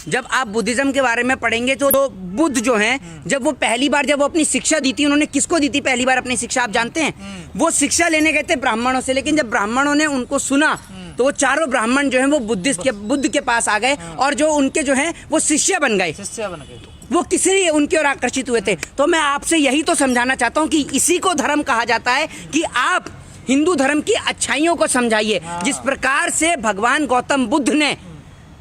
जब आप बुद्धिज्म के बारे में पढ़ेंगे तो बुद्ध जो हैं, जब वो पहली बार जब वो अपनी शिक्षा दी थी, उन्होंने किसको दी थी पहली बार अपनी शिक्षा, आप जानते हैं? वो शिक्षा लेने गए थे ब्राह्मणों से, लेकिन जब ब्राह्मणों ने उनको सुना तो वो चारों ब्राह्मण जो हैं वो बुद्ध के पास आ गए और जो उनके जो हैं वो शिष्य बन गए। वो किसी उनकी ओर आकर्षित हुए थे। तो मैं आपसे यही तो समझाना चाहता हूँ कि इसी को धर्म कहा जाता है कि आप हिंदू धर्म की अच्छाइयों को समझाइए। जिस प्रकार से भगवान गौतम बुद्ध ने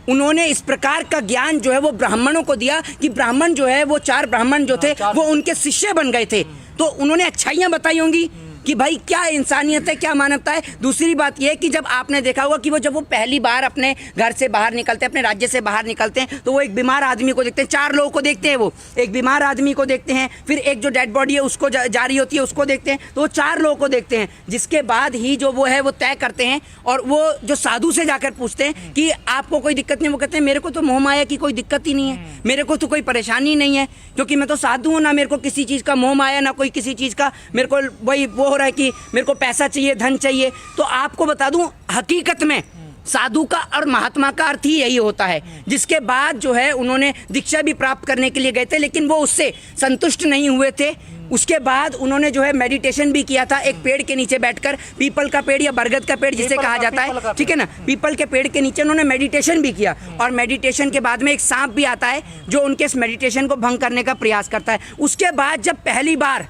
उन्होंने इस प्रकार का ज्ञान जो है वो ब्राह्मणों को दिया कि ब्राह्मण जो है वो चार ब्राह्मण जो थे वो उनके शिष्य बन गए थे, तो उन्होंने अच्छाइयाँ बताई होंगी कि भाई क्या इंसानियत है, क्या मानवता है। दूसरी बात यह है कि जब आपने देखा होगा कि वो जब वो पहली बार अपने घर से बाहर निकलते हैं, अपने राज्य से बाहर निकलते हैं, तो वो एक बीमार आदमी को देखते हैं, चार लोगों को देखते हैं। वो एक बीमार आदमी को देखते हैं, फिर एक जो डेड बॉडी है उसको जा रही होती है उसको देखते हैं, तो वो चार लोगों को देखते हैं। जिसके बाद ही जो वो है वो तय करते हैं और वो जो साधु से जाकर पूछते हैं कि आपको कोई दिक्कत नहीं। वो कहते हैं मेरे को तो मोह माया की कोई दिक्कत ही नहीं है, मेरे को तो कोई परेशानी नहीं है, क्योंकि मैं तो साधु हूँ, ना मेरे को किसी चीज़ का मोह माया, ना कोई किसी चीज़ का मेरे को वही वो हो रहा है कि मेरे को पैसा चाहिए, धन चाहिए। तो आपको बता दूं हकीकत में साधु का और महात्मा का अर्थ ही यही होता है। जिसके बाद जो है उन्होंने दीक्षा भी प्राप्त करने के लिए गए थे, लेकिन वो उससे संतुष्ट नहीं हुए थे। उसके बाद उन्होंने जो है मेडिटेशन भी किया था एक पेड़ के नीचे बैठकर, पीपल का पेड़ या बरगद का पेड़ जिसे कहा जाता है, ठीक है ना, पीपल के पेड़ के नीचे उन्होंने मेडिटेशन भी किया। और मेडिटेशन के बाद में एक सांप भी आता है जो उनके इस मेडिटेशन को भंग करने का प्रयास करता है। उसके बाद जब पहली बार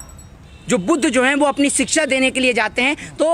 जो बुद्ध जो हैं वो अपनी शिक्षा देने के लिए जाते हैं, तो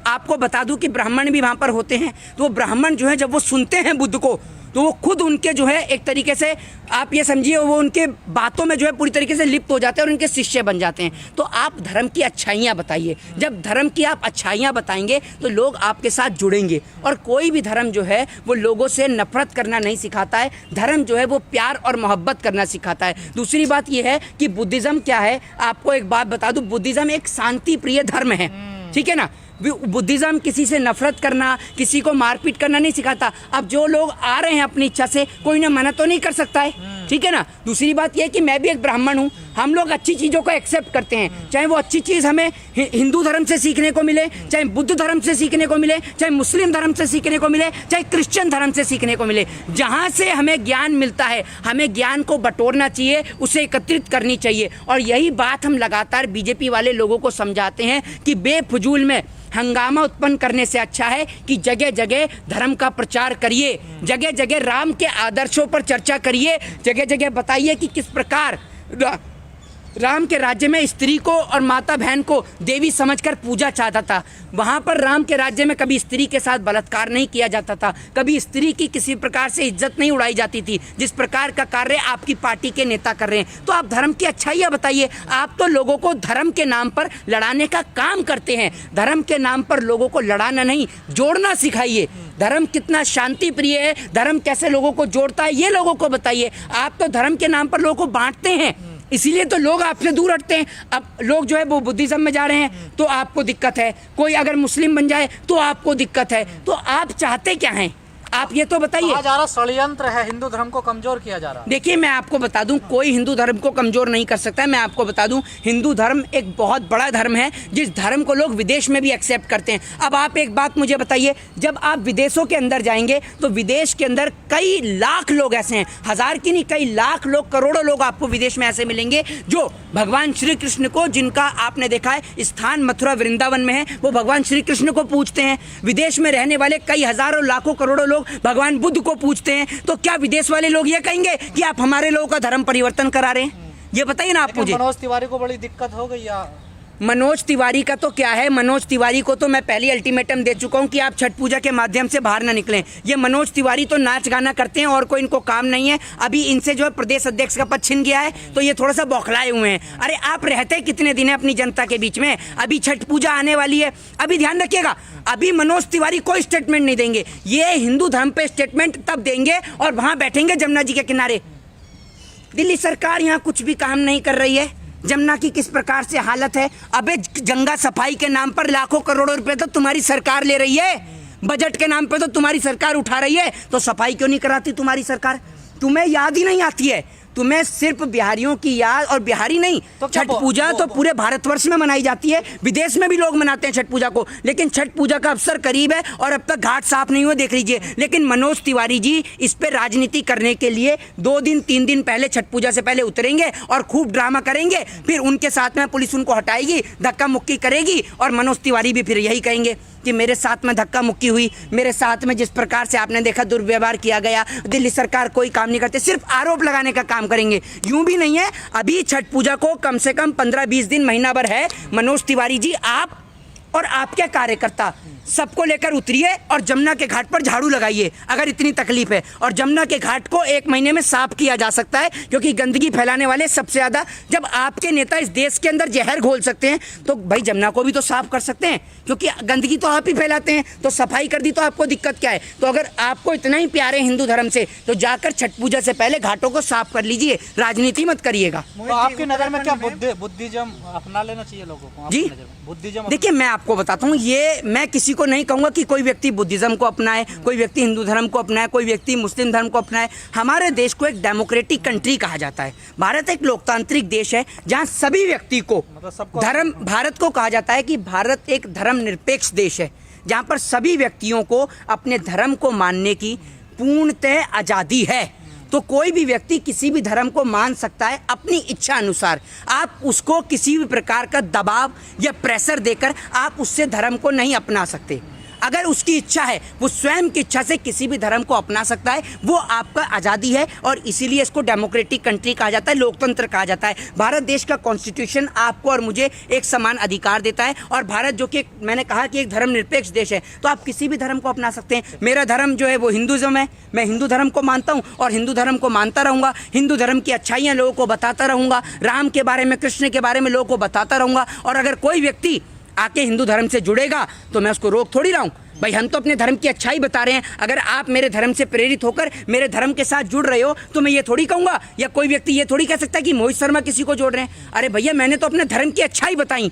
आपको बता दूं कि ब्राह्मण भी वहाँ पर होते हैं। तो वो ब्राह्मण जो है जब वो सुनते हैं बुद्ध को, तो वो खुद उनके जो है एक तरीके से आप ये समझिए वो उनके बातों में जो है पूरी तरीके से लिप्त हो जाते हैं और उनके शिष्य बन जाते हैं। तो आप धर्म की अच्छाइयाँ बताइए। जब धर्म की आप अच्छाइयाँ बताएंगे तो लोग आपके साथ जुड़ेंगे। और कोई भी धर्म जो है वो लोगों से नफरत करना नहीं सिखाता है, धर्म जो है वो प्यार और मोहब्बत करना सिखाता है। दूसरी बात ये है कि बुद्धिज़्म क्या है, आपको एक बात बता दूँ, बुद्धिज़्म एक शांति प्रिय धर्म है, ठीक है ना। बुद्धिज़्म किसी से नफरत करना, किसी को मारपीट करना नहीं सिखाता। अब जो लोग आ रहे हैं अपनी इच्छा से, कोई ना मना तो नहीं कर सकता है, ठीक है ना। दूसरी बात यह है कि मैं भी एक ब्राह्मण हूँ, हम लोग अच्छी चीज़ों को एक्सेप्ट करते हैं, चाहे वो अच्छी चीज़ हमें हिंदू धर्म से सीखने को मिले, चाहे बुद्ध धर्म से सीखने को मिले, चाहे मुस्लिम धर्म से सीखने को मिले, चाहे क्रिश्चियन धर्म से सीखने को मिले। जहाँ से हमें ज्ञान मिलता है हमें ज्ञान को बटोरना चाहिए, उसे एकत्रित करनी चाहिए। और यही बात हम लगातार बीजेपी वाले लोगों को समझाते हैं कि बेफजूल में हंगामा उत्पन्न करने से अच्छा है कि जगह जगह धर्म का प्रचार करिए, जगह जगह राम के आदर्शों पर चर्चा करिए, जगह जगह बताइए कि किस प्रकार राम के राज्य में स्त्री को और माता बहन को देवी समझकर पूजा चाहता था। वहाँ पर राम के राज्य में कभी स्त्री के साथ बलात्कार नहीं किया जाता था, कभी स्त्री की किसी प्रकार से इज्जत नहीं उड़ाई जाती थी, जिस प्रकार का कार्य आपकी पार्टी के नेता कर रहे हैं। तो आप धर्म की अच्छाइयाँ बताइए। आप तो लोगों को धर्म के नाम पर लड़ाने का काम करते हैं, धर्म के नाम पर लोगों को लड़ाना नहीं, जोड़ना सिखाइए। धर्म कितना शांति प्रिय है, धर्म कैसे लोगों को जोड़ता है, ये लोगों को बताइए। आप तो धर्म के नाम पर लोगों को बांटते हैं, इसीलिए तो लोग आपसे दूर हटते हैं। अब लोग जो है वो बुद्धिज्म में जा रहे हैं तो आपको दिक्कत है, कोई अगर मुस्लिम बन जाए तो आपको दिक्कत है। तो आप चाहते क्या हैं, आप ये तो बताइए। कहा जा रहा षड्यंत्र है, हिंदू धर्म को कमजोर किया जा रहा है। देखिए मैं आपको बता दूं, कोई हिंदू धर्म को कमजोर नहीं कर सकता है। मैं आपको बता दूं, हिंदू धर्म एक बहुत बड़ा धर्म है, जिस धर्म को लोग विदेश में भी एक्सेप्ट करते हैं। अब आप एक बात मुझे बताइए, जब आप विदेशों के अंदर जाएंगे तो विदेश के अंदर कई लाख लोग ऐसे हैं, हजार की नहीं कई लाख लोग, करोड़ों लोग आपको विदेश में ऐसे मिलेंगे जो भगवान श्री कृष्ण को, जिनका आपने देखा है स्थान मथुरा वृंदावन में है, वो भगवान श्री कृष्ण को पूजते हैं। विदेश में रहने वाले कई हजारों लाखों करोड़ों लोग भगवान बुद्ध को पूजते हैं। तो क्या विदेश वाले लोग ये कहेंगे कि आप हमारे लोगों का धर्म परिवर्तन करा रहे हैं? ये बताइए ना आप मुझे। मनोज तिवारी को बड़ी दिक्कत हो गई या? मनोज तिवारी का तो क्या है, मनोज तिवारी को तो मैं पहले अल्टीमेटम दे चुका हूं कि आप छठ पूजा के माध्यम से बाहर ना निकलें। ये मनोज तिवारी तो नाच गाना करते हैं और कोई इनको काम नहीं है। अभी इनसे जो है प्रदेश अध्यक्ष का पद छिन गया है तो ये थोड़ा सा बौखलाए हुए हैं। अरे आप रहते कितने दिन है अपनी जनता के बीच में, अभी छठ पूजा आने वाली है, अभी ध्यान रखिएगा। अभी मनोज तिवारी कोई स्टेटमेंट नहीं देंगे, ये हिंदू धर्म पे स्टेटमेंट तब देंगे और वहां बैठेंगे जमुना जी के किनारे। दिल्ली सरकार यहाँ कुछ भी काम नहीं कर रही है, जमुना की किस प्रकार से हालत है। अबे गंगा सफाई के नाम पर लाखों करोड़ों रुपए तो तुम्हारी सरकार ले रही है, बजट के नाम पे तो तुम्हारी सरकार उठा रही है, तो सफाई क्यों नहीं कराती तुम्हारी सरकार? तुम्हें याद ही नहीं आती है। तुम्हें सिर्फ बिहारियों की याद, और बिहारी नहीं, तो क्या छठ पूजा तो पूरे भारतवर्ष में मनाई जाती है, विदेश में भी लोग मनाते हैं छठ पूजा को, लेकिन छठ पूजा का अवसर करीब है और अब तक घाट साफ नहीं हुए, देख लीजिए। लेकिन मनोज तिवारी जी इस पे राजनीति करने के लिए 2 दिन 3 दिन पहले छठ पूजा से पहले उतरेंगे और खूब ड्रामा करेंगे, फिर उनके साथ में पुलिस उनको हटाएगी, धक्का मुक्की करेगी, और मनोज तिवारी भी फिर यही कहेंगे कि मेरे साथ में धक्का मुक्की हुई, मेरे साथ में जिस प्रकार से आपने देखा दुर्व्यवहार किया गया, दिल्ली सरकार कोई काम नहीं करते, सिर्फ आरोप लगाने का काम करेंगे। यूं भी नहीं है, अभी छठ पूजा को कम से कम 15-20 दिन, महीना भर है। मनोज तिवारी जी, आप और आपके कार्यकर्ता सबको लेकर उतरिए और जमुना के घाट पर झाड़ू लगाइए अगर इतनी तकलीफ है, और जमुना के घाट को 1 महीने में साफ किया जा सकता है, क्योंकि गंदगी फैलाने वाले सबसे ज़्यादा, जब आपके नेता इस देश के अंदर जहर घोल सकते हैं तो भाई जमुना को भी तो साफ कर सकते हैं, क्योंकि गंदगी तो आप ही फैलाते हैं, तो सफाई कर दी तो आपको दिक्कत क्या है। तो अगर आपको इतना ही प्यार है हिंदू धर्म से तो जाकर छठ पूजा से पहले घाटों को साफ कर लीजिए, राजनीति मत करिएगा। तो आपकी नज़र में क्या बुद्धिज्म अपना लेना चाहिए लोगों को? जी बुद्धिज्म, देखिए, मैं आपको बताता हूँ, ये मैं किसी को नहीं कहूँगा कि कोई व्यक्ति बुद्धिज्म को अपनाए, कोई व्यक्ति हिंदू धर्म को अपनाए, कोई व्यक्ति मुस्लिम धर्म को अपनाए। हमारे देश को एक डेमोक्रेटिक कंट्री कहा जाता है। भारत एक लोकतांत्रिक देश है जहाँ सभी व्यक्ति को धर्म, भारत को कहा जाता है कि भारत एक धर्मनिरपेक्ष देश है, जहाँ पर सभी व्यक्तियों को अपने धर्म को मानने की पूर्णतः आज़ादी है। तो कोई भी व्यक्ति किसी भी धर्म को मान सकता है अपनी इच्छा अनुसार। आप उसको किसी भी प्रकार का दबाव या प्रेशर देकर आप उससे धर्म को नहीं अपना सकते। अगर उसकी इच्छा है, वो स्वयं की इच्छा से किसी भी धर्म को अपना सकता है, वो आपका आज़ादी है, और इसीलिए इसको डेमोक्रेटिक कंट्री कहा जाता है, लोकतंत्र कहा जाता है। भारत देश का कॉन्स्टिट्यूशन आपको और मुझे एक समान अधिकार देता है, और भारत जो कि मैंने कहा कि एक धर्मनिरपेक्ष देश है, तो आप किसी भी धर्म को अपना सकते हैं। मेरा धर्म जो है वो हिंदुज़म है, मैं हिंदू धर्म को मानता हूँ और हिंदू धर्म को मानता रहूँगा। हिंदू धर्म की अच्छाइयाँ लोगों को बताता रहूँगा, राम के बारे में, कृष्ण के बारे में लोगों को बताता रहूँगा। और अगर कोई व्यक्ति आके हिंदू धर्म से जुड़ेगा तो मैं उसको रोक थोड़ी रहा हूँ। भाई हम तो अपने धर्म की अच्छाई बता रहे हैं। अगर आप मेरे धर्म से प्रेरित होकर मेरे धर्म के साथ जुड़ रहे हो तो मैं ये थोड़ी कहूँगा, या कोई व्यक्ति ये थोड़ी कह सकता है कि मोहित शर्मा किसी को जोड़ रहे हैं। अरे भैया, मैंने तो अपने धर्म की अच्छाई बताई,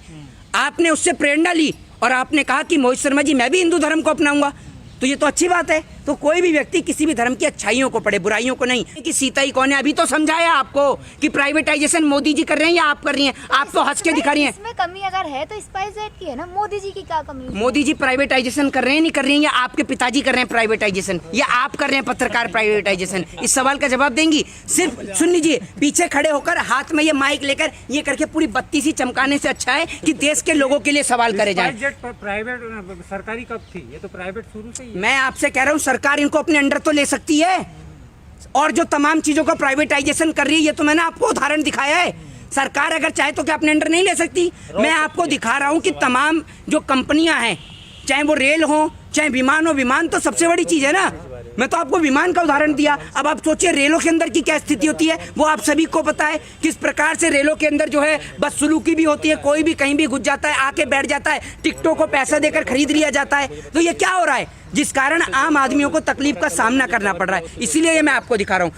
आपने उससे प्रेरणा ली और आपने कहा कि मोहित शर्मा जी मैं भी हिंदू धर्म को अपनाऊंगा, तो ये तो अच्छी बात है। तो कोई भी व्यक्ति किसी भी धर्म की अच्छाइयों को पढ़े, बुराइयों को नहीं। कि सीता ही कौन है, अभी तो समझाया आपको कि प्राइवेटाइजेशन मोदी जी कर रहे हैं या आप कर रही हैं। आप तो हंस के दिखा रही हैं। इसमें कमी अगर है तो स्पाइसजेट की है ना, मोदी जी की क्या कमी है? मोदी जी प्राइवेटाइजेशन कर रहे हैं, नहीं कर रही हैं, या आपके पिताजी कर रहे हैं प्राइवेटाइजेशन, या आप कर रहे हैं पत्रकार प्राइवेटाइजेशन? इस सवाल का जवाब देंगी? सिर्फ सुन लीजिए, पीछे खड़े होकर हाथ में ये माइक लेकर ये करके पूरी बत्ती सी चमकाने से अच्छा है कि देश के लोगों के लिए सवाल करे जाए। प्राइवेट सरकारी कब थी? ये तो प्राइवेट शुरू से ही है। मैं आपसे कह रहा हूँ, सरकार इनको अपने अंडर तो ले सकती है, और जो तमाम चीजों का प्राइवेटाइजेशन कर रही है, ये तो मैंने आपको उदाहरण दिखाया है। सरकार अगर चाहे तो क्या अपने अंडर नहीं ले सकती? मैं आपको दिखा रहा हूं कि तमाम जो कंपनियां हैं, चाहे वो रेल हो, चाहे विमान हो, विमान तो सबसे बड़ी चीज है ना। मैं तो आपको विमान का उदाहरण दिया। अब आप सोचिए रेलों के अंदर की क्या स्थिति होती है, वो आप सभी को पता है। किस प्रकार से रेलों के अंदर जो है बदसलूकी भी होती है, कोई भी कहीं भी घुस जाता है, आके बैठ जाता है, टिकटों को पैसा देकर खरीद लिया जाता है। तो ये क्या हो रहा है, जिस कारण आम आदमियों को तकलीफ का सामना करना पड़ रहा है। इसीलिए ये मैं आपको दिखा रहा हूँ।